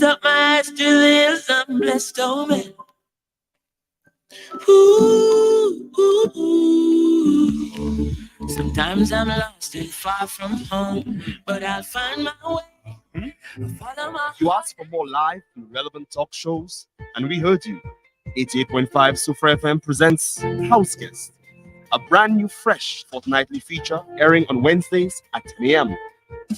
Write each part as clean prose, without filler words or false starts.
Up my eyes to this, I'm blessed, oh man. Ooh, ooh, ooh. Sometimes I'm lost and far from home, but I'll find my way. Follow my You asked for more live and relevant talk shows, and we heard you. 88.5 Super FM presents House Guest, a brand new, fresh fortnightly feature airing on Wednesdays at 10 a.m.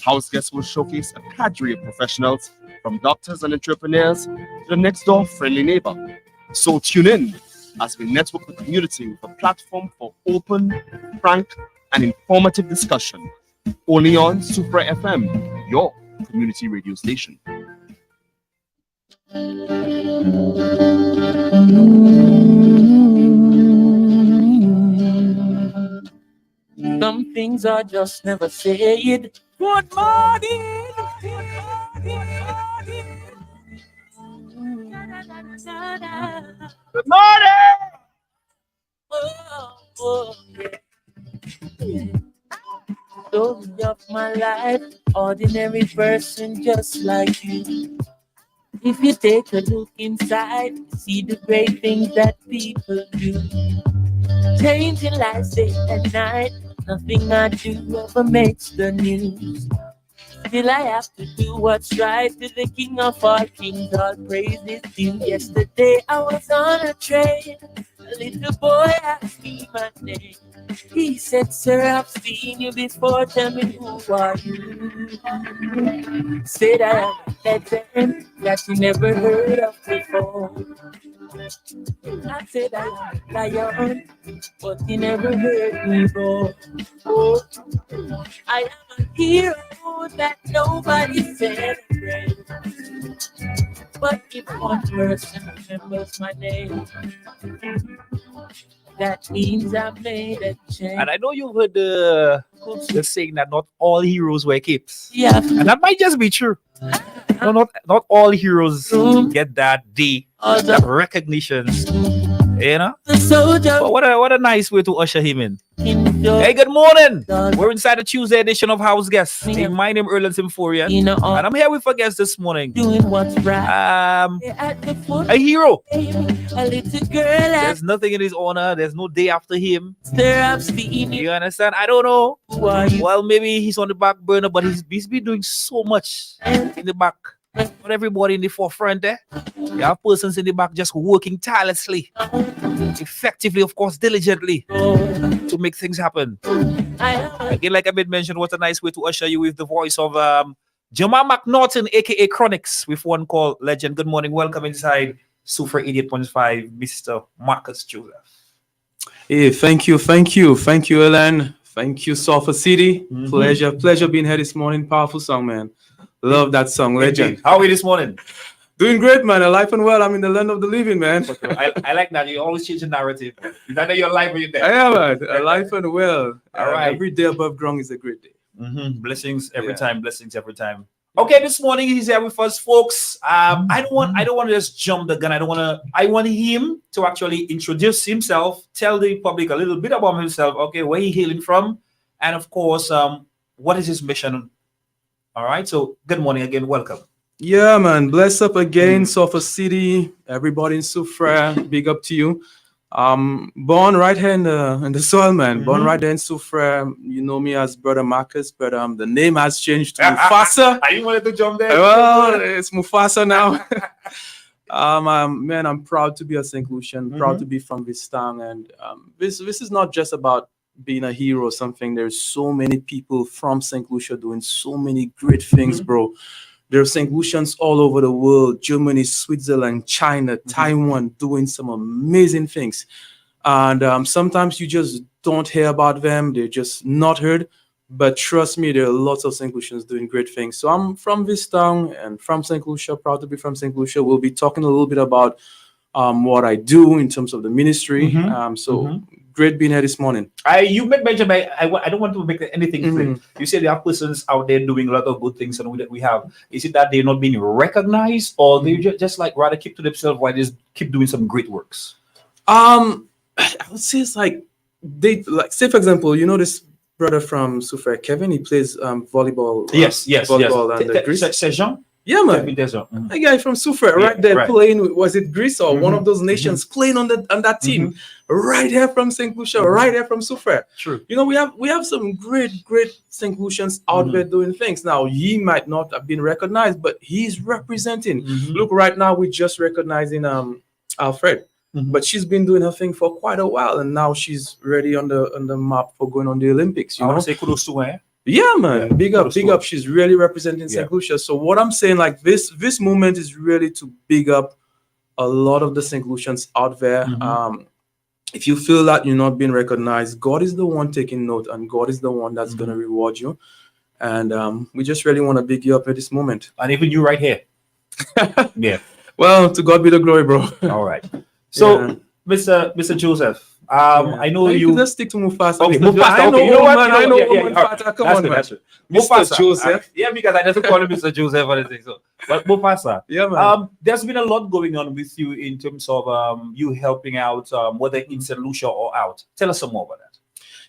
House Guest will showcase a cadre of professionals from doctors and entrepreneurs to the next door friendly neighbor. So tune in as we network the community with a platform for open, frank, and informative discussion. Only on Super FM, your community radio station. Some things are just never said. Good morning. Good morning! Story of my life, ordinary person just like you. If you take a look inside, see the great things that people do. Changing lives day and night, nothing I do ever makes the news. Still I have to do what's right to the King of all kings, all praises due. Yesterday I was on a train, a little boy asked me my name. He said, "Sir, I've seen you before, tell me who are you?" Said I am a legend that you never heard of before. I said I am a lion, but you never heard me roar. Oh, I am a hero that nobody celebrates. But if one person remembers my name, that means I've made a change. And I know you've heard the saying that not all heroes wear capes. Yeah. And that might just be true. No, not all heroes get that day, that recognition. You know? The soldier But what a nice way to usher him in. in the Hey, good morning. We're inside the Tuesday edition of House Guests. Hey, my name is Erlen Symphorian. you know, And I'm here with a guest this morning. doing what's right. At the foot, A hero. a little girl There's nothing in his honor. There's no day after him. after I've seen you. You understand? I don't know. Who are you? Well, maybe he's on the back burner, but he's been doing so much in the back. Not everybody in the forefront there. You have persons in the back just working tirelessly, effectively, of course, diligently to make things happen. Again, like I made mention, what a nice way to usher you with the voice of Jamal McNaughton, aka Chronics, with one called Legend. Good morning, welcome inside Super 88.5, Mr. Marcus Joseph. Hey, thank you, Ellen. Thank you, Sulphur City. Pleasure being here this morning. Powerful song, man. Love that song, Legend. How are you this morning? Doing great, man. Alive and well. I'm in the land of the living, man. I like that. You always change the narrative. Is that your life or you're there? I am, man. Alive and well. All right. Every day above ground is a great day. Blessings every Yeah. time. Blessings every time. Okay, this morning he's here with us, folks. I don't want to just jump the gun. I want him to actually introduce himself, tell the public a little bit about himself. Okay, where he hailing from, and of course, what is his mission? All right. So, good morning again. Welcome. Yeah, man. Bless up again, Sulphur City. Everybody in Sufra, big up to you. Born right here in the soil, man. Born right there in Sufra. You know me as Brother Marcus, but the name has changed to Mufasa. I didn't want to jump there. Well, it's Mufasa now. Man, I'm proud to be a St. Lucian, proud to be from this town, and this is not just about being a hero or something. There's so many people from St. Lucia doing so many great things, bro. There are St. Lucians all over the world, Germany, Switzerland, China, Taiwan, doing some amazing things. And sometimes you just don't hear about them. They're just not heard. But trust me, there are lots of St. Lucians doing great things. So I'm from this town and from St. Lucia, proud to be from St. Lucia. We'll be talking a little bit about what I do in terms of the ministry. Great being here this morning. You made mention, I don't want to make anything clear. You said there are persons out there doing a lot of good things, and we have. Is it that they're not being recognized, or they just like rather keep to themselves while they just keep doing some great works? I would say it's like they like, say for example, you know this brother from Sufra, Kevin. He plays volleyball. Yes. Volleyball and Greece. C'est Jean. Yeah, man. Jeffrey Desert. Mhm. A guy from Sufre, Yeah, right there right. playing with, was it Greece or one Mhm. of those nations playing on that team, right here from St. Lucia, right here from Sufre. True. You know, we have some great St. Lucians out there doing things. Now he might not have been recognized, but he's representing. Look, right now we're just recognizing Alfred. But she's been doing her thing for quite a while, and now she's ready on the map for going on the Olympics. You I know, want to say kudos to her. yeah, man. Yeah, Big up, kudos big to up. her. She's really representing Yeah. St. Lucia. So what I'm saying, like this moment is really to big up a lot of the St. Lucians out there. If you feel that you're not being recognized, God is the one taking note, and God is the one that's gonna reward you. And we just really want to big you up at this moment. And even you right here. Yeah. Well, to God be the glory, bro. All right. So, Yeah. Mr. Joseph, I know you you. could just stick to Mufasa. Okay, Mr. Mufasa. I know Okay, you know what? man. You know I know what? Yeah, woman yeah, Fata. Come That's on, good. man. That's good. Mr. Mufasa. Joseph. Yeah, because I just call him Mr. Joseph or anything. So, but Mufasa. Yeah, man. There's been a lot going on with you in terms of you helping out, whether in St. Lucia or out. Tell us some more about that.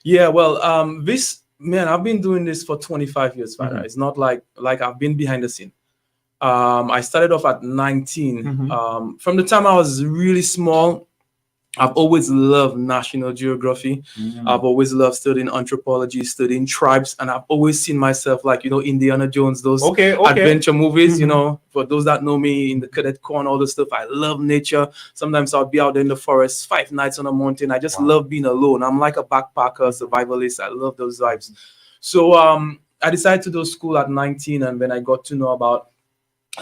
Yeah, well, this man, I've been doing this for 25 years, Father. It's not like I've been behind the scene. I started off at 19. From the time I was really small, I've always loved National Geography. I've always loved studying anthropology, studying tribes, and I've always seen myself like, you know, Indiana Jones, those adventure movies, you know. For those that know me in the Cadet Corps and all the stuff, I love nature. Sometimes I'll be out there in the forest, 5 nights on a mountain. I just love being alone. I'm like a backpacker, survivalist. I love those vibes. So I decided to do school at 19, and when I got to know about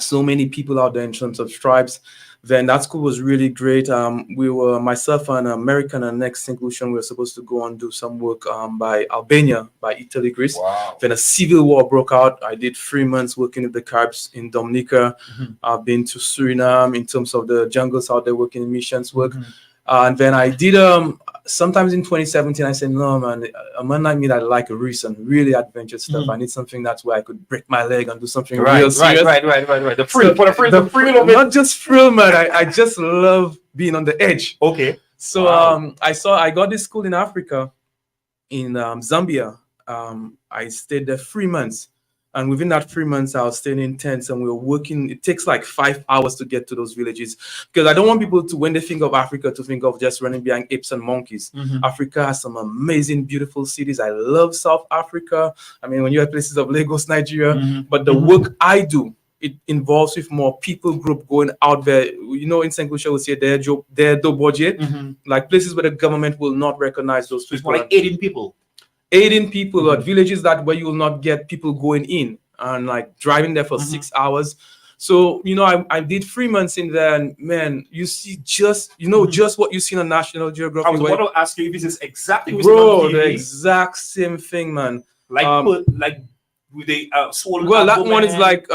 so many people out there in terms of tribes, then that school was really great. We were, myself and American and next St. Lucian, we were supposed to go and do some work by Albania, by Italy, Greece. Wow. Then a civil war broke out. I did 3 months working with the Caribs in Dominica. I've been to Suriname in terms of the jungles out there working in missions work. And then I did sometimes in 2017, I said, no, man, a man like me that like a recent, really adventure stuff. I need something that's where I could break my leg and do something real serious. Right. The thrill, for the thrill of it. Not just thrill, man. I just love being on the edge. Okay. So I got this school in Africa, in Zambia. I stayed there 3 months. And within that 3 months, I was staying in tents and we were working. It takes like 5 hours to get to those villages because I don't want people to, when they think of Africa, to think of just running behind apes and monkeys. Africa has some amazing, beautiful cities. I love South Africa. I mean, when you have places of Lagos, Nigeria, but the work I do, it involves with more people group going out there. You know, in St. Lucia, we say they're do budget, like places where the government will not recognize those It's people. more like 18 people. 18 people at villages that where you will not get people going in and like driving there for 6 hours. So, you know, I did 3 months in there and man, you see just, you know, just what you see on National Geographic. I was going to ask you if this is exactly what's bro, on TV. the exact same thing, man. Like, like with the swollen well, that abdomen. one is like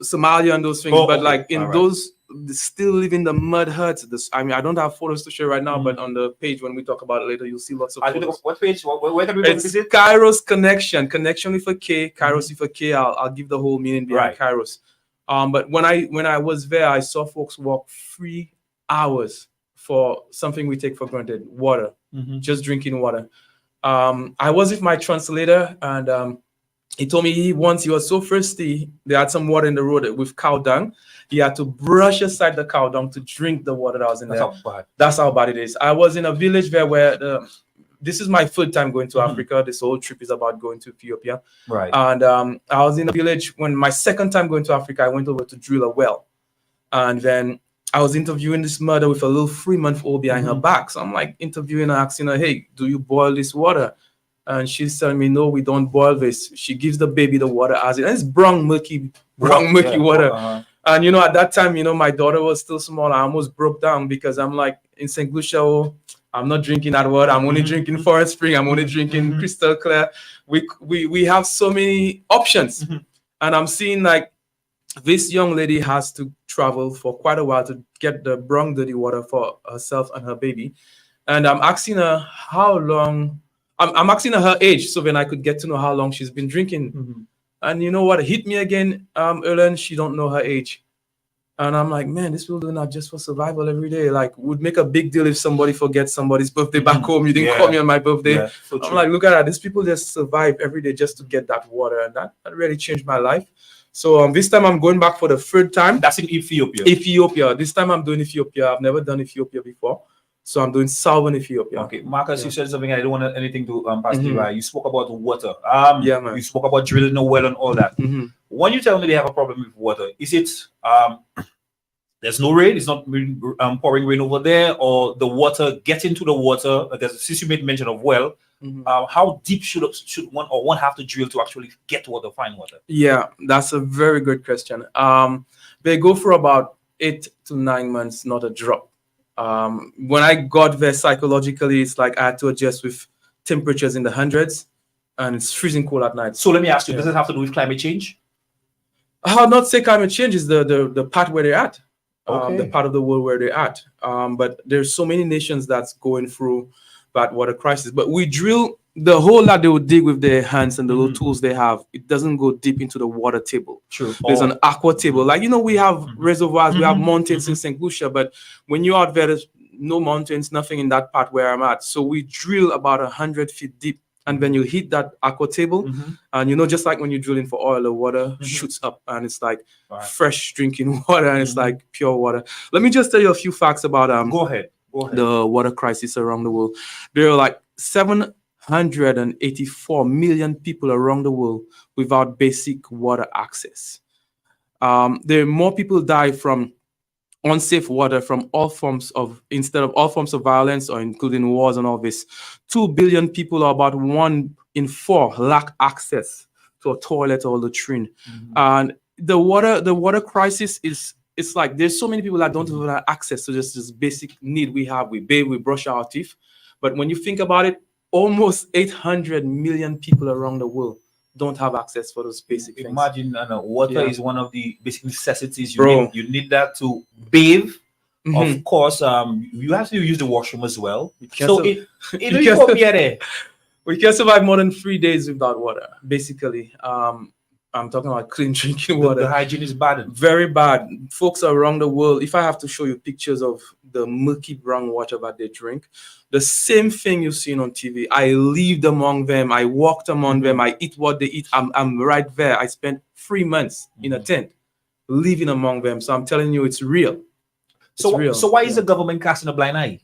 Somalia and those things, Oh, but okay. like in All right. those still live in the mud huts. This, I mean, I don't have photos to share right now, but on the page when we talk about it later, you'll see lots of I think photos. what page? Where can we It's visit? Kairos connection with a K, Kairos with a K. I'll give the whole meaning behind Kairos. But when I was there, I saw folks walk 3 hours for something we take for granted, water, just drinking water. I was with my translator, and he told me once he was so thirsty, they had some water in the road with cow dung. He had to brush aside the cow dung to drink the water that was in there. That's how bad it is. I was in a village there where this is my third time going to Africa. This whole trip is about going to Ethiopia. Right. And I was in a village when my second time going to Africa, I went over to drill a well. And then I was interviewing this mother with a little 3-month-old behind her back. So I'm like interviewing her, asking her, hey, do you boil this water? And she's telling me, no, we don't boil this. She gives the baby the water as it. And it's brown, murky water. And, you know, at that time, you know, my daughter was still small. I almost broke down because I'm like, in St. Lucia, I'm not drinking that water. I'm only drinking Forest Spring. I'm only drinking Crystal Clear. We have so many options. And I'm seeing like this young lady has to travel for quite a while to get the brown, dirty water for herself and her baby. And I'm asking her how long, I'm asking her age so then I could get to know how long she's been drinking. And you know what hit me again, Erlen, she don't know her age. And I'm like, man, this will do not just for survival every day. Like, would make a big deal if somebody forgets somebody's birthday back home. You didn't call me on my birthday. Yeah, so I'm like, look at that. These people just survive every day just to get that water. And that really changed my life. So this time I'm going back for the third time. That's in Ethiopia. Ethiopia. This time I'm doing Ethiopia. I've never done Ethiopia before. So I'm doing southern Ethiopia. Okay, Marcus, Yeah. you said something I don't want anything to pass you Mhm. by. You spoke about water. Yeah, man. You spoke about drilling a well and all that. Mhm. When you tell me they have a problem with water, is it there's no rain, it's not pouring rain over there, or the water gets into the water? Since you made mention of well, Mhm. how deep should one have to drill to actually get water, find water? Yeah, that's a very good question. They go for about 8 to 9 months, not a drop. When I got there psychologically, it's like I had to adjust with temperatures in the hundreds, and it's freezing cold at night. So let me ask you, Yeah. does it have to do with climate change? I'll not say climate change is the part where they're at, Okay. the part of the world where they're at. But there's so many nations that's going through that water crisis. But we drill the hole that they will dig with their hands and the little tools they have. It doesn't go deep into the water table. True. There's an aqua table. Like, we have reservoirs, we have Mhm. mountains in St. Lucia, but when you're out there, there's no mountains, nothing in that part where I'm at. So we drill about 100 feet deep. And when you hit that aqua table, and just like when you're drilling for oil, the water shoots up and it's like Right. fresh drinking water, and it's like pure water. Let me just tell you a few facts about Go ahead. the water crisis around the world. There are like 784 million people around the world without basic water access. There are more people die from unsafe water from instead of all forms of violence, or including wars and all this. 2 billion people, or about 1 in 4, lack access to a toilet or latrine. And the water crisis it's like there's so many people that don't even have access to this basic need we have. We bathe, we brush our teeth. But when you think about it, almost 800 million people around the world don't have access for those basic things. Imagine, water Yeah. is one of the basic necessities. Bro. You need that to bathe. Mhm. Of course, you have to use the washroom as well. can't So sur- it you you can't come sur- here there. We can survive more than 3 days without water, basically. I'm talking about clean drinking The water. hygiene is bad. Very bad. Folks around the world, if I have to show you pictures of the murky brown water that they drink, the same thing you've seen on TV. I lived among them. I walked among them. I eat what they eat. I'm right there. I spent 3 months in a tent living among them. So I'm telling you, it's real. It's real. So why is the government casting a blind eye?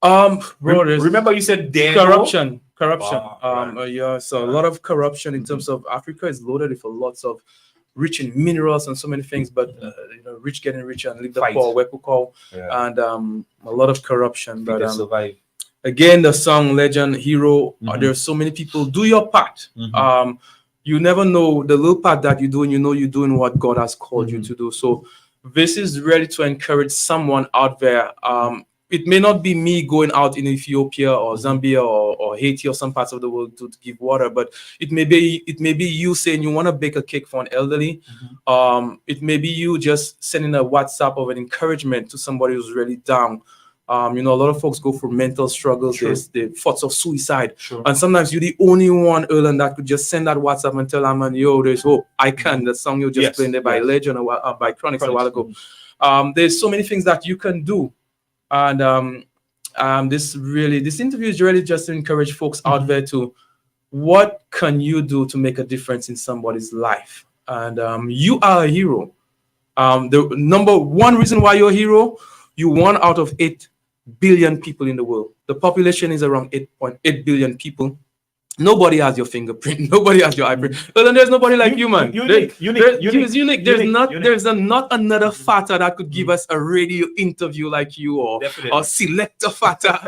Bro, there's Remember you said there corruption. Right. Yeah, so a lot of corruption in terms of Africa is loaded with lots of rich in minerals and so many things, but rich getting richer and leave the Fight. poor, Wepukol, Yeah. and a lot of corruption. But But survive. again, the song Legend Hero, Mhm. there's so many people. Do your part. Mhm. You never know the little part that you do, and you're doing what God has called you to do. So this is really to encourage someone out there. It may not be me going out in Ethiopia or Zambia or Haiti or some parts of the world to give water, but it may be you saying you want to bake a cake for an elderly. It may be you just sending a WhatsApp of an encouragement to somebody who's really down. A lot of folks go through mental struggles. True. There's the thoughts of suicide, Sure. and sometimes you're the only one, Erlen, that could just send that WhatsApp and tell a man, "Yo, there's hope. I can." The song you just Yes, played there by yes. Legend or by Chronix a while ago. Mhm. There's so many things that you can do, and this interview is really just to encourage folks out there to, what can you do to make a difference in somebody's life? And you are a hero. The number one reason why you're a hero, you're 1 out of 8 billion people in the world. The population is around 8.8 billion people. Nobody has your fingerprint. Nobody has your eyeprint. Well, then there's nobody like you, man. Unique. There's unique. There's unique. not another fatter that could give us a radio interview like you, or Definitely. selector fatter.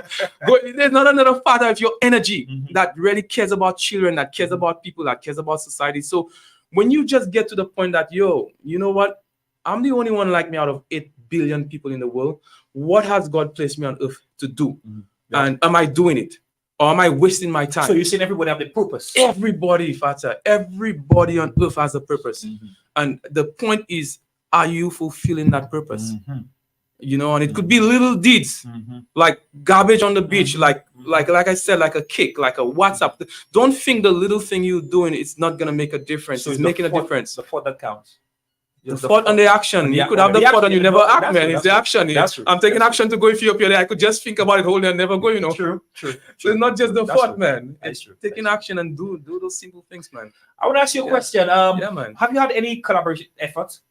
There's not another fatter with your energy that really cares about children, that cares about people, that cares about society. So when you just get to the point that, yo, you know what? I'm the only one like me out of 8 billion people in the world. What has God placed me on earth to do? Yeah. And am I doing it? Or am I wasting my time? So you're saying everybody have the purpose. Everybody, Fata, everybody on earth has a purpose. And the point is, are you fulfilling that purpose? And it could be little deeds, like garbage on the beach, like I said, like a cake, like a WhatsApp. Don't think the little thing you're doing is not gonna make a difference. So it's the making a thought- difference. The thought that counts. The thought and the action. You could have the thought and you never act, man. It's the action. That's true. I'm taking action to go Ethiopia. There, I could just think about it wholly and never go. You know. True. So it's not just the That's thought, true. man. That's It's true. taking action and do those simple things, man. I want to ask you a Yeah. question. Yeah, man. Have you had any collaboration efforts?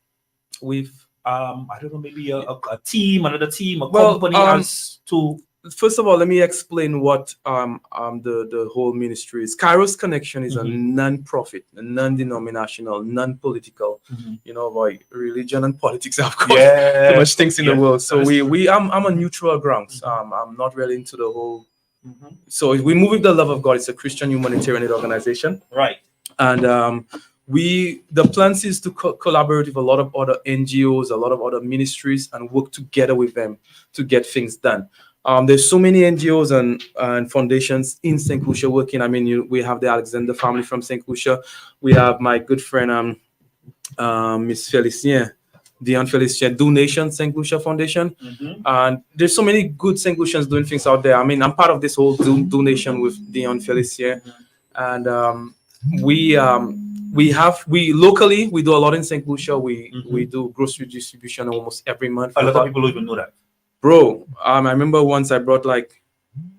With I don't know, maybe a team, another team, a Well, company as to first of all, let me explain what the whole ministry is. Kairos Connection is a non-profit, a non-denominational, non-political. You know, by religion and politics have got too much things in the world. So I'm a neutral grounds. I'm not really into the whole. So we move with the love of God. It's a Christian humanitarian aid organization, right. and the plans is to collaborate with a lot of other NGOs, a lot of other ministries, and work together with them to get things done. There's so many NGOs and foundations in St. Lucia working. I mean, we have the Alexander family from St. Lucia. We have my good friend, Miss Felicien, Dion Felicien, Do Nation St. Lucia Foundation. And there's so many good St. Lucians doing things out there. I mean, I'm part of this whole Do Nation with Dion Felicien. And we locally, we do a lot in St. Lucia. We do grocery distribution almost every month. A lot of people don't even know that. Bro, I remember once I brought like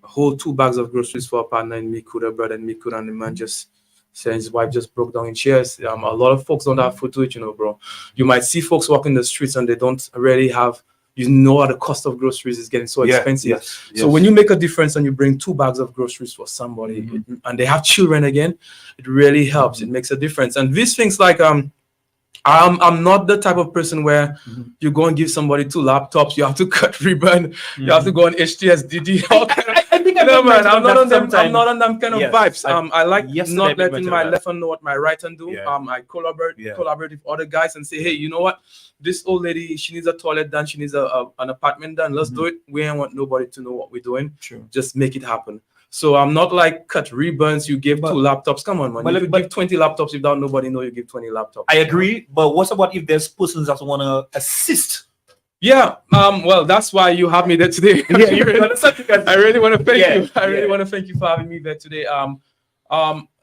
a whole 2 bags of groceries for a partner in Mikuda, brother in Mikuda, and the man just said his wife just broke down in tears. A lot of folks don't have food to eat, you know, bro. You might see folks walking the streets and they don't really have, you know, the cost of groceries is getting so expensive. Yes. So when you make a difference and you bring 2 bags of groceries for somebody and they have children again, it really helps. It makes a difference. And these things like I'm not the type of person where you go and give somebody 2 laptops, you have to cut ribbon, you have to go on HTSDD. I think No, man, I'm not on them. I'm not on them kind of Yes. vibes. I like Yesterday not we letting mentioned my that. left hand know what my right hand do. Yeah. I collaborate Yeah. with other guys and say, hey, you know what? This old lady, she needs a toilet done. She needs an apartment done. Let's do it. We don't want nobody to know what we're doing. True. Just make it happen. So I'm not like cut ribbons. You give 2 laptops. Come on, man. but- You could but- give 20 laptops without nobody know you give 20 laptops. I agree, but what about if there's persons that want to assist? Yeah. Well, that's why you have me there today. I really want to thank Yeah, you. I really yeah. want to thank you for having me there today.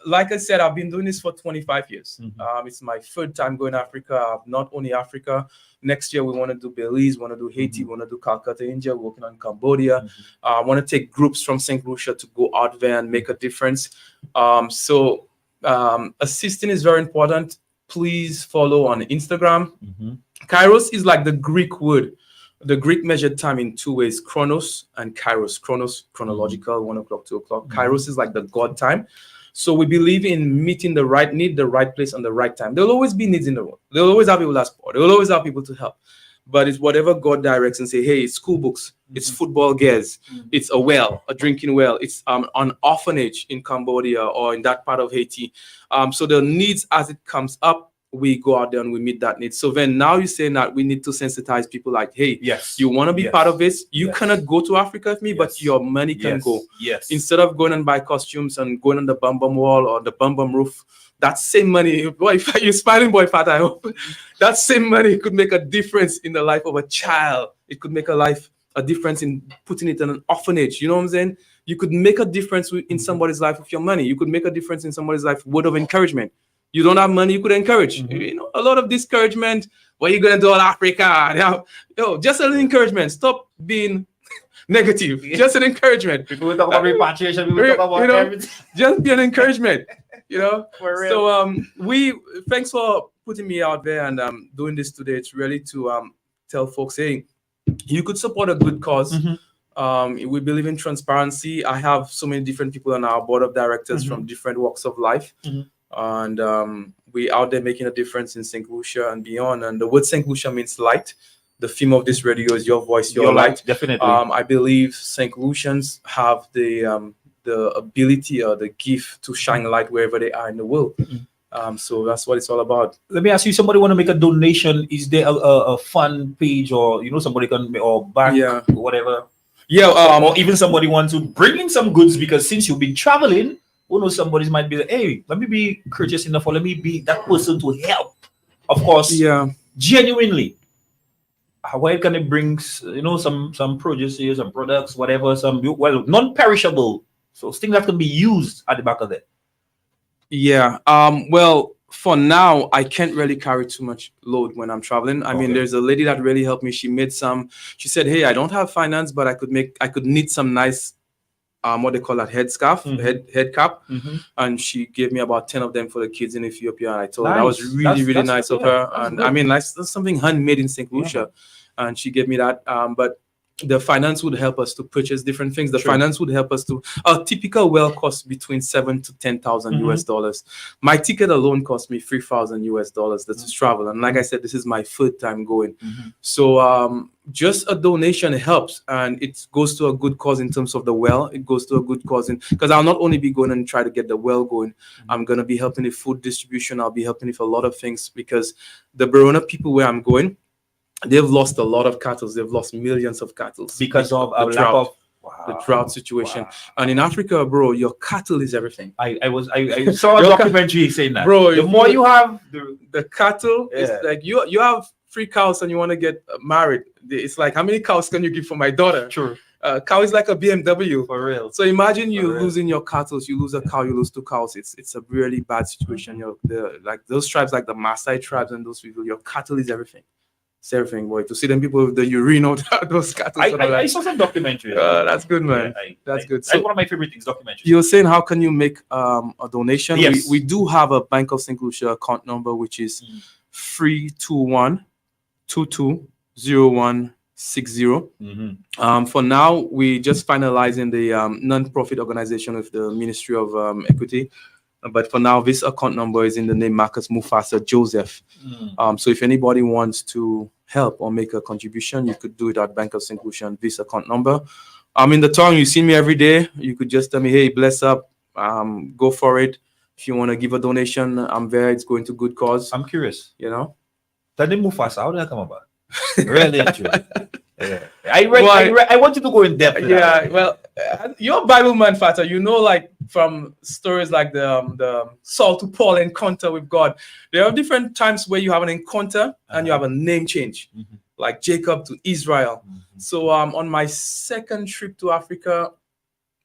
Like I said, I've been doing this for 25 years. It's my 3rd time going to Africa. Not only Africa. Next year we want to do Belize, want to do Haiti, want to do Calcutta, India, working on Cambodia. I want to take groups from St. Lucia to go out there and make a difference. Assisting is very important. Please follow on Instagram. Kairos is like the Greek word. The Greek measured time in 2 ways, chronos and kairos. Chronos, chronological, 1 o'clock, 2 o'clock. Kairos is like the God time. So we believe in meeting the right need, the right place, and the right time. There'll always be needs in the world. There'll always have people that support. There'll always have people to help. But it's whatever God directs and say, hey, it's school books, it's football gears, it's a well, a drinking well, it's an orphanage in Cambodia or in that part of Haiti. So the needs as it comes up, we go out there and we meet that need. So then now you're saying that we need to sensitize people like, hey, Yes. you want to be Yes. part of this? You Yes. cannot go to Africa with me, but Yes. your money can go. Yes. Instead of going and buy costumes and going on the Bum Bum wall or the Bum Bum roof, that same money, boy, you're smiling, boy, Fat, I hope. That same money could make a difference in the life of a child. It could make a difference in putting it in an orphanage. You know what I'm saying? You could make a difference in somebody's life with your money. You could make a difference in somebody's life with word of encouragement. You don't have money, you could encourage. You know, a lot of discouragement. What are you gonna do in Africa? Yo, just an encouragement. Stop being negative. Just an encouragement. People will talk about repatriation. People You talk about know, everything. Just be an encouragement. You know. For real. So thanks for putting me out there and doing this today. It's really to tell folks, hey, you could support a good cause. We believe in transparency. I have so many different people on our board of directors from different walks of life. And we out there making a difference in St. Lucia and beyond. And the word St. Lucia means light. The theme of this radio is your voice, your light. Definitely. I believe St. Lucians have the ability or the gift to shine light wherever they are in the world. So that's what it's all about. Let me ask you, somebody want to make a donation, is there a fund page, or somebody can, or bank, Yeah. whatever, Yeah. or even somebody want to bring in some goods, because since you've been traveling, who knows, somebody might be like, hey, let me be courteous enough, or let me be that person to help. Of course, Yeah. genuinely, where can it bring some produce here, some products, whatever, some non-perishable, so things that can be used at the back of it. Yeah. Well, for now, I can't really carry too much load when I'm traveling. I mean, Okay. there's a lady that really helped me. She made some. She said, "Hey, I don't have finance, but I could knit some nice, what they call that, head scarf, head cap." And she gave me about 10 of them for the kids in Ethiopia. And I told her that was Nice. really, really That's nice good, of yeah. her. That's And good. I mean, like, that's something handmade in St. Lucia. And she gave me that. But the finance would help us to purchase different things. The True. finance would help us to, a typical well costs between 7 to 10,000 US dollars. My ticket alone cost me 3,000 US dollars to travel. And like I said, this is my third time going. So just a donation helps, and it goes to a good cause in terms of the well. It goes to a good cause because I'll not only be going and try to get the well going, I'm going to be helping with food distribution. I'll be helping with a lot of things because the Barona people where I'm going, they've lost a lot of cattle. They've lost millions of cattle Because of the a lack drought, of the drought situation. And in Africa, bro, your cattle is everything. I saw a Your documentary saying that. Bro, the if more you- you have, The cattle Yeah. is like you have 3 cows and you want to get married. It's like, how many cows can you give for my daughter? True. Cow is like a BMW. For real. So imagine you For real. losing your cattle. You lose a cow, you lose 2 cows. It's a really bad situation. Like those tribes, like the Maasai tribes and those people, your cattle is everything. It's everything, boy. To see them people with the urine out those cattle. I saw some documentary. That's good, man. Yeah, That's good. That's So one of my favorite things, documentaries. you're saying, how can you make a donation? Yes. We do have a Bank of St. Lucia account number, which is 321-220160. For now, we just finalizing the non-profit organization with the Ministry of Equity. But for now, this account number is in the name Marcus Mufasa Joseph. So if anybody wants to help or make a contribution, you could do it at Bank of St. Lucia on this account number. I'm in the town. You see me every day. You could just tell me, hey, bless up. Go for it. If you want to give a donation, I'm there. It's going to good cause. I'm curious. You know. The name Mufasa, how did that come about? Really interesting. Yeah. I want you to go in depth. with Yeah, that. well, you're a Bible man, Fata. You know, like from stories like the Saul to Paul encounter with God. There are different times where you have an encounter and you have a name change, like Jacob to Israel. So on my second trip to Africa,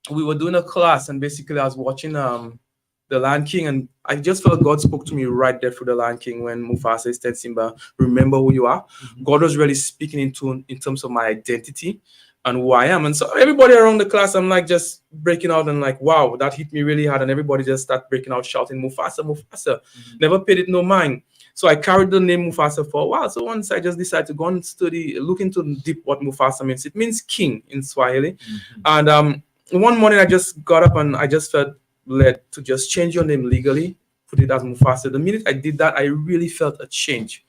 we were doing a class, and basically I was watching The Lion King, and I just felt God spoke to me right there through The Lion King when Mufasa said, Simba, remember who you are. God was really speaking in terms of my identity and who I am. And so everybody around the class, I'm like just breaking out and like, wow, that hit me really hard. And everybody just started breaking out, shouting, Mufasa, Mufasa. Never paid it no mind. So I carried the name Mufasa for a while. So once I just decided to go and study, look into deep what Mufasa means. It means king in Swahili. And one morning I just got up and I just felt led to just change your name legally, put it as Mufasa. The minute I did that, I really felt a change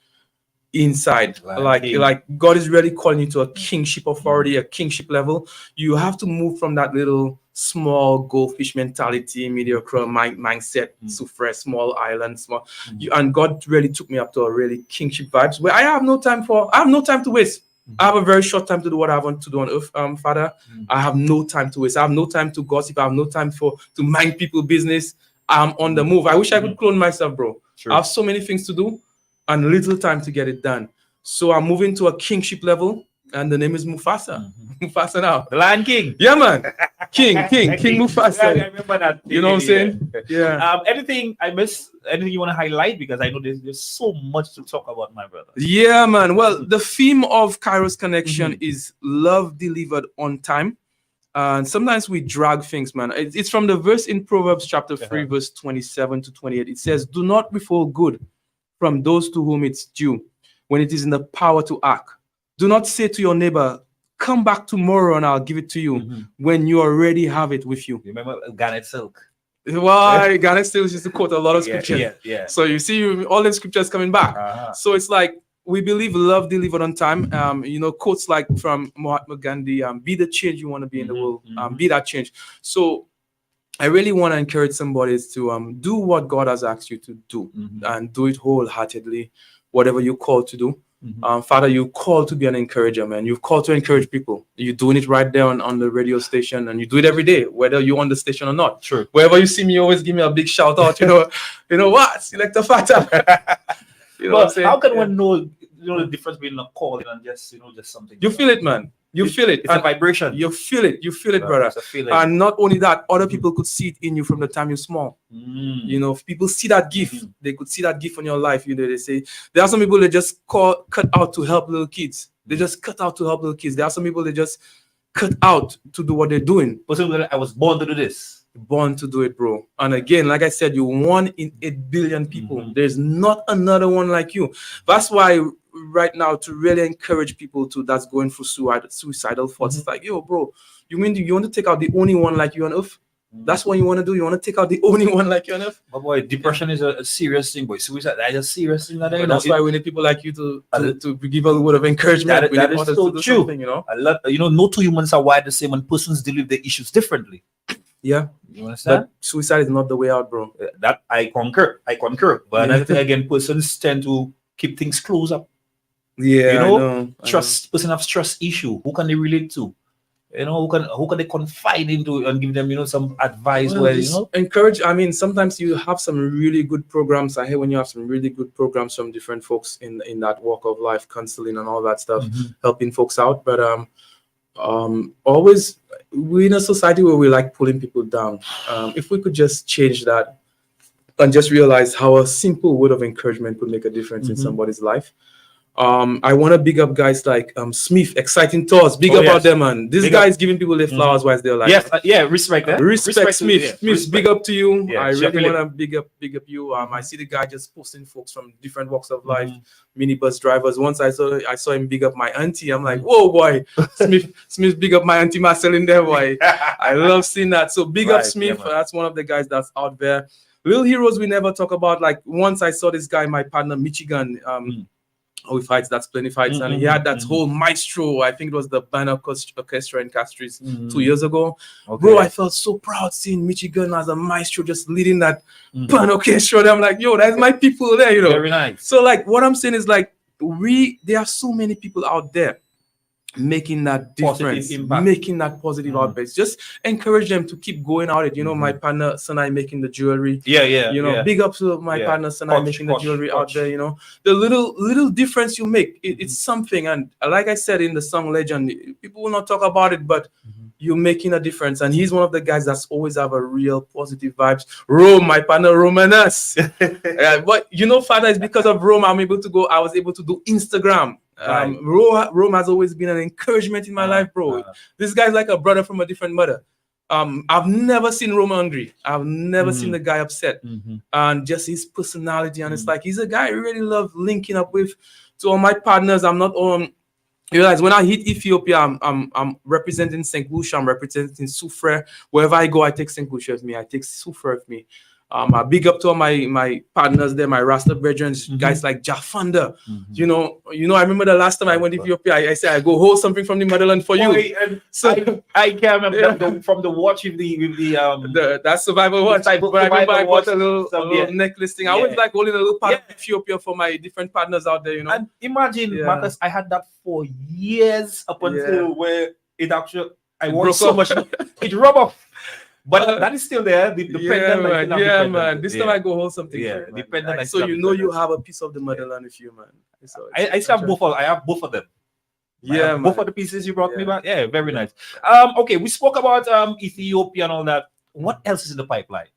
inside. Like God is really calling you to a kingship authority, a kingship level. You have to move from that little small goldfish mentality, mediocre mindset, super small island, and God really took me up to a really kingship vibes where I have no time to waste. I have a very short time to do what I want to do on earth, Father. I have no time to waste. I have no time to gossip. I have no time to mind people's business. I'm on the move. I wish I could clone myself, bro. I have so many things to do and little time to get it done. So I'm moving to a kingship level, and the name is Mufasa. Mufasa now. The Lion King. Yeah, man. King Mufasa. I remember that. You know what I'm saying? Yeah. Anything I missed? Anything you want to highlight? Because I know there's so much to talk about, my brother. Yeah, man. Well, the theme of Kairos Connection is love delivered on time. And sometimes we drag things, man. It's from the verse in Proverbs chapter 3, verse 27 to 28. It says, do not withhold good from those to whom it's due when it is in the power to act. Do not say to your neighbor, come back tomorrow and I'll give it to you when you already have it with you. Remember Garnet Silk? Well, Garnet still used to quote a lot of scripture. Yeah. So you see all the scriptures coming back. So it's like, we believe love delivered on time. Quotes like from Mahatma Gandhi, be the change you want to be in the world. Be that change. So I really want to encourage somebody to do what God has asked you to do and do it wholeheartedly, whatever you call to do. Father, you call to be an encourager, man. You've called to encourage people. You're doing it right there on the radio station, and you do it every day, whether you're on the station or not. True. Wherever you see me, you always give me a big shout out. You know what? Selector Fata. You know what I'm saying? How can one know the difference between a calling and just something? You feel it, man. You feel it. It's a And vibration. you feel it. You feel it, brother. It's a feeling. And not only that, other people could see it in you from the time you're small. Mm. You know, if people see that gift, they could see that gift on your life. You know, they say there are some people that just cut out to help little kids. They just cut out to help little kids. There are some people that just cut out to do what they're doing. Possibly, I was born to do this. Born to do it, bro. And again, like I said, you're 1 in 8 billion people. There's not another one like you. That's why right now, to really encourage people that's going through suicidal thoughts, it's like, yo, bro, you mean you want to take out the only one like you on earth? That's what you want to do. You want to take out the only one like you on earth. But boy, depression is a serious thing, boy. Suicide that is a serious thing. But that's why we need people like you to give a word of encouragement. That is others so to do true. something, you know. A lot, no two humans are wired the same, and persons deal with the issues differently. Yeah, you understand? but suicide is not the way out, bro. That I concur. But another thing again, persons tend to keep things close up. Yeah, you know, I trust person have trust issue. Who can they relate to? You know, who can they confide into and give them, some advice? Well, encourage. I mean, sometimes you have some really good programs. I hear when you have some really good programs from different folks in that walk of life, counseling and all that stuff, helping folks out. But always we're in a society where we like pulling people down. If we could just change that and just realize how a simple word of encouragement could make a difference in somebody's life. I want to big up guys like Smith, Exciting Thoughts. Big up out there, man. This guy is giving people their flowers while they're like, yes, respect that. Respect Smith. Smith, big up to you. Yeah, I really want to big up you. I see the guy just posting folks from different walks of life, minibus drivers. Once I saw him big up my auntie. I'm like, whoa, boy, Smith, big up my auntie Marcel in there, boy. I love seeing that. So big up Smith. Yeah, that's one of the guys that's out there. Little heroes we never talk about. Like once I saw this guy, my partner Michigan. We fights, that's plenty fights, and he had that whole maestro. I think it was the band orchestra in Castries 2 years ago. Bro, I felt so proud seeing Michigan as a maestro just leading that band orchestra. And I'm like, yo, that's my people there, you know. Very nice. So like what I'm saying is like there are so many people out there making that difference, making that positive outburst. Just encourage them to keep going at it. You know, my partner Sanai making the jewelry. Big up to my partner Sanai making the jewelry out there. You know, the little difference you make, it's something. And like I said in the song Legend, people will not talk about it, but you're making a difference. And he's one of the guys that's always have a real positive vibes. Rome, my partner Romanas. But you know, Father, it's because of Rome I was able to do Instagram. Rome has always been an encouragement in my life, bro. This guy's like a brother from a different mother. I've never seen Rome angry. I've never seen the guy upset. And just his personality, and it's like he's a guy I really love linking up with. To all my partners, I'm not on. You realize when I hit Ethiopia, I'm representing St. Lucia, I'm representing Soufrière. Wherever I go, I take St. Lucia with me. I take Soufrière with me. I big up to all my partners there, my Rasta brethren, guys like Jafanda. You know, I remember the last time I went to Ethiopia, I said I go hold something from the motherland for you. So I can't remember from the watch with the that survival watch. But I remember I bought a little necklace thing. I always like holding a little part of Ethiopia for my different partners out there, you know. And imagine, Marcus, I had that for years up until where it actually I want so much it rub off. But that is still there. The pendant, man. This time I go hold something. The pendant. So you know you have a piece of the motherland with you, man. So I still have both. I have both of them. Both of the pieces you brought me back. Yeah, very nice. Okay, we spoke about Ethiopia and all that. What else is in the pipeline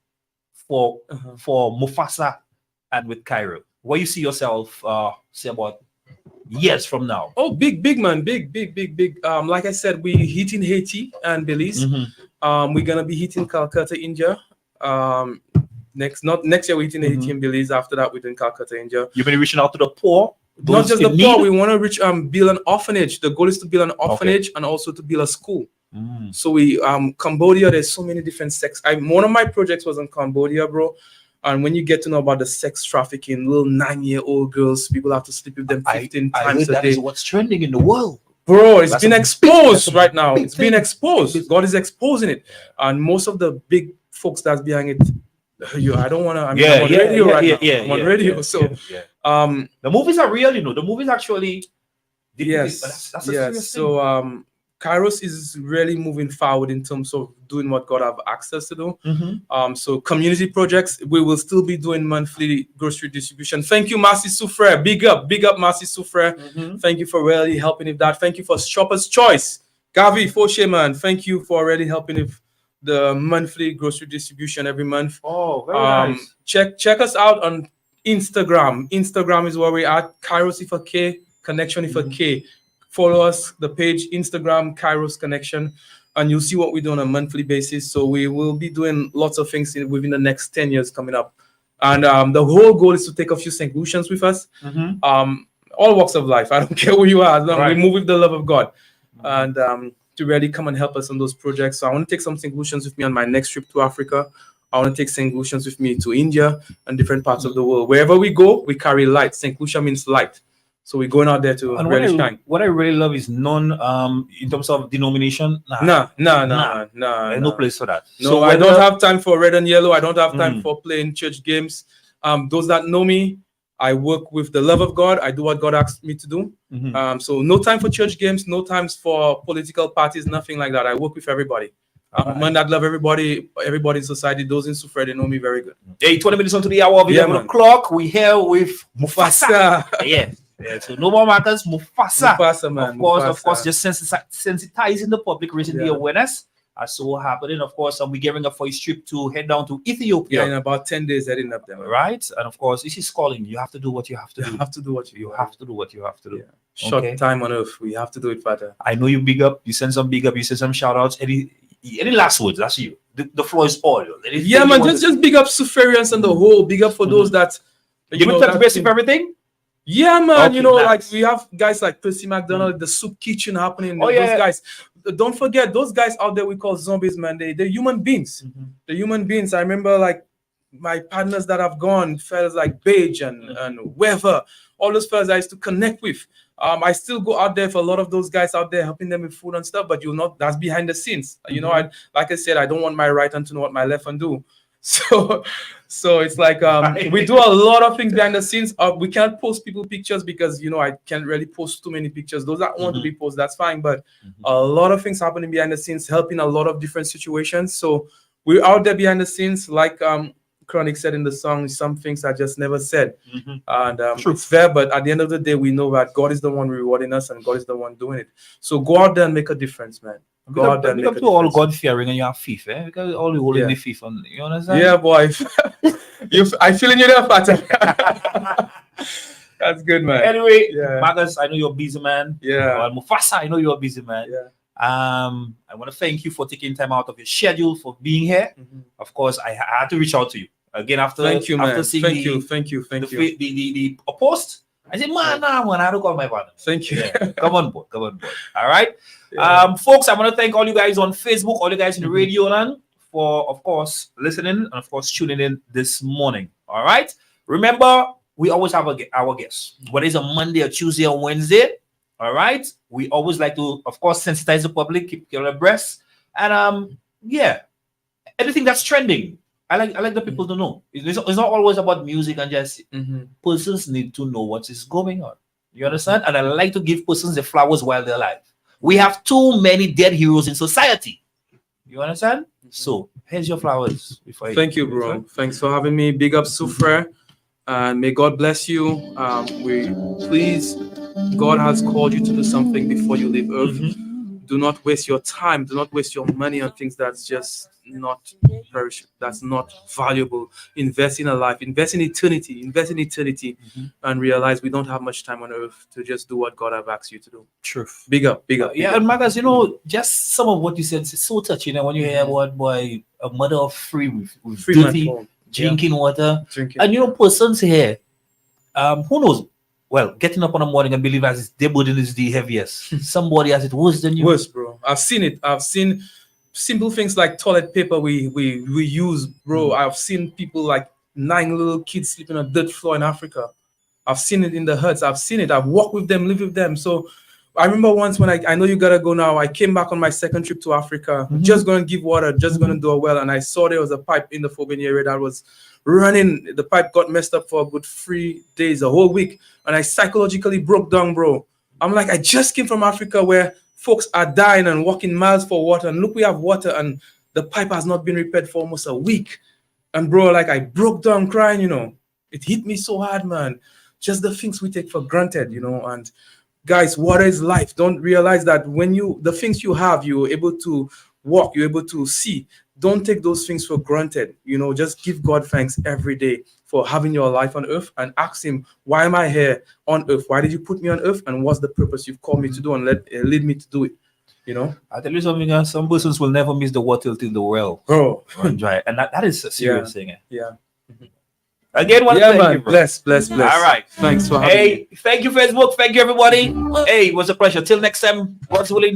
for Mufasa and with Cairo? Where you see yourself say about years from now? Oh, big man, big. Like I said, we hitting Haiti and Belize. We're gonna be hitting Calcutta, India. Next year we're hitting Haiti and Belize. After that, we're doing Calcutta, India. You've been reaching out to the poor. Not just the poor. We want to reach build an orphanage. The goal is to build an orphanage and also to build a school. So we Cambodia. There's so many different sects. One of my projects was in Cambodia, bro. And when you get to know about the sex trafficking, little 9-year-old girls, people have to sleep with them 15 times a day. That is what's trending in the world. Bro, it's been exposed right now. It's been exposed. God is exposing it. And most of the big folks that's behind it, I don't want to, I'm on radio right now. I'm on radio. So, the movies are real, you know. The movies actually. Yes. That's a serious thing. So, Kairos is really moving forward in terms of doing what God have access to do. So community projects, we will still be doing monthly grocery distribution. Thank you, Marcy Soufrière. Big up, Marcy Soufrière. Thank you for really helping with that. Thank you for Shoppers Choice. Gavi, Foshe, man, thank you for already helping with the monthly grocery distribution every month. Oh, very nice. Check us out on Instagram. Instagram is where we are. Kairos if a K, connection if a K. Follow us, the page Instagram Kairos Connection, and you'll see what we do on a monthly basis. So we will be doing lots of things within the next 10 years coming up. And the whole goal is to take a few St. Lucians with us. All walks of life. I don't care who you are, as long as we move with the love of God. And to really come and help us on those projects. So I want to take some St. Lucians with me on my next trip to Africa. I want to take St. Lucians with me to India and different parts of the world. Wherever we go, we carry light. St. Lucia means light. So we're going out there to really shine. What I really love is none in terms of denomination. No place for that. No, So I don't have time for red and yellow. I don't have time for playing church games. Those that know me, I work with the love of God. I do what God asked me to do. So no time for church games, no times for political parties, nothing like that. I work with everybody. I'm a man that love everybody in society. Those in Sufre, they know me very good. Hey, 20 minutes onto the hour of 11 o'clock. We here with Mufasa. Yeah. So no more matters. Mufasa, man. Of course, just sensitizing the public, raising the awareness. So happening, of course, and we're gearing up for his trip to head down to Ethiopia. Yeah, in about 10 days heading up there. Right? And of course, this is calling. You have to do what you have to do. You have to do what you have to do. What you have to do. Yeah. Short time on earth. We have to do it, Father. I know you big up. You send some big up. You send some shout outs. Any last words? That's you. The floor is all. Yeah, man. Just big up Suferians and the whole. Big up for those that you know the best of everything. Yeah, man. Okay, like we have guys like Percy McDonald, the soup kitchen happening. Those guys. Don't forget those guys out there we call zombies, man. They're human beings. They're human beings. I remember like my partners that have gone, fellas like Beige and Weather, all those fellas I used to connect with. I still go out there for a lot of those guys out there helping them with food and stuff, but that's behind the scenes. Like I said, I don't want my right hand to know what my left hand do. So it's like we do a lot of things behind the scenes. We can't post people pictures because I can't really post too many pictures. Those that want to be posted, that's fine. But a lot of things happening behind the scenes, helping a lot of different situations. So we're out there behind the scenes, like Chronic said in the song, some things I just never said. And it's fair, but at the end of the day, we know that God is the one rewarding us and God is the one doing it. So go out there and make a difference, man. Go out there and make a difference. All God fearing and you have faith, because all you holding the faith on, you understand? Yeah, boy. I feeling you there, Pater. That's good, man. Anyway, Marcus, I know you're a busy man. Yeah. Mufasa, I know you're a busy man. Yeah. I want to thank you for taking time out of your schedule for being here. Of course, I had to reach out to you again after. Thank you, man. Seeing thank you. The post. I said, man, I had to call my partner. Thank you. Yeah. Come on board. All right. Folks, I want to thank all you guys on Facebook, all you guys in the radio land for, of course, listening and, of course, tuning in this morning. All right. Remember, we always have our guests, whether it's a Monday or Tuesday or Wednesday. All right. We always like to, of course, sensitize the public, keep you abreast. And anything that's trending. I like the people to know. It's not always about music and just persons need to know what is going on. You understand? And I like to give persons the flowers while they're alive. We have too many dead heroes in society. You understand? So here's your flowers. Thank you, bro. Thanks for having me. Big up Sufre. And may God bless you. God has called you to do something before you leave Earth. Do not waste your time. Do not waste your money on things that's just not perishable. That's not valuable. Invest in a life. Invest in eternity. And realize we don't have much time on earth to just do what God has asked you to do. Truth. Big up. Yeah, and Marcus, just some of what you said is so touching. When you hear about boy, a mother of three with dirty drinking water, and persons here, who knows? Well, getting up on a morning and believe as their burden is the heaviest. Somebody has it worse than you. Worse, bro. I've seen it. I've seen simple things like toilet paper we use, bro. I've seen people like 9 little kids sleeping on dirt floor in Africa. I've seen it in the huts. I've seen it. I've walked with them, lived with them. So I remember once when I know you gotta go now. I came back on my second trip to Africa, just going to give water, just going to do a well, and I saw there was a pipe in the Fobin area that was running. The pipe got messed up for a good 3 days, a whole week, and I psychologically broke down, bro. I'm like, I just came from Africa where folks are dying and walking miles for water, and look, we have water, and the pipe has not been repaired for almost a week. And bro, like I broke down crying, It hit me so hard, man. Just the things we take for granted, and guys, water is life. Don't realize that when the things you have, you're able to walk, you're able to see. Don't take those things for granted. Just give God thanks every day for having your life on earth, and ask him, why am I here on earth? Why did you put me on earth? And what's the purpose you've called me to do, and lead me to do it? I tell you something, some persons will never miss the water till the well Bro. run dry. And that is a serious thing. Yeah. Again, one Yeah, thank man. you, bro. Bless. All right. Thanks for having me. Hey, thank you, Facebook. Thank you, everybody. Hey, it was a pleasure. Till next time, God's willing.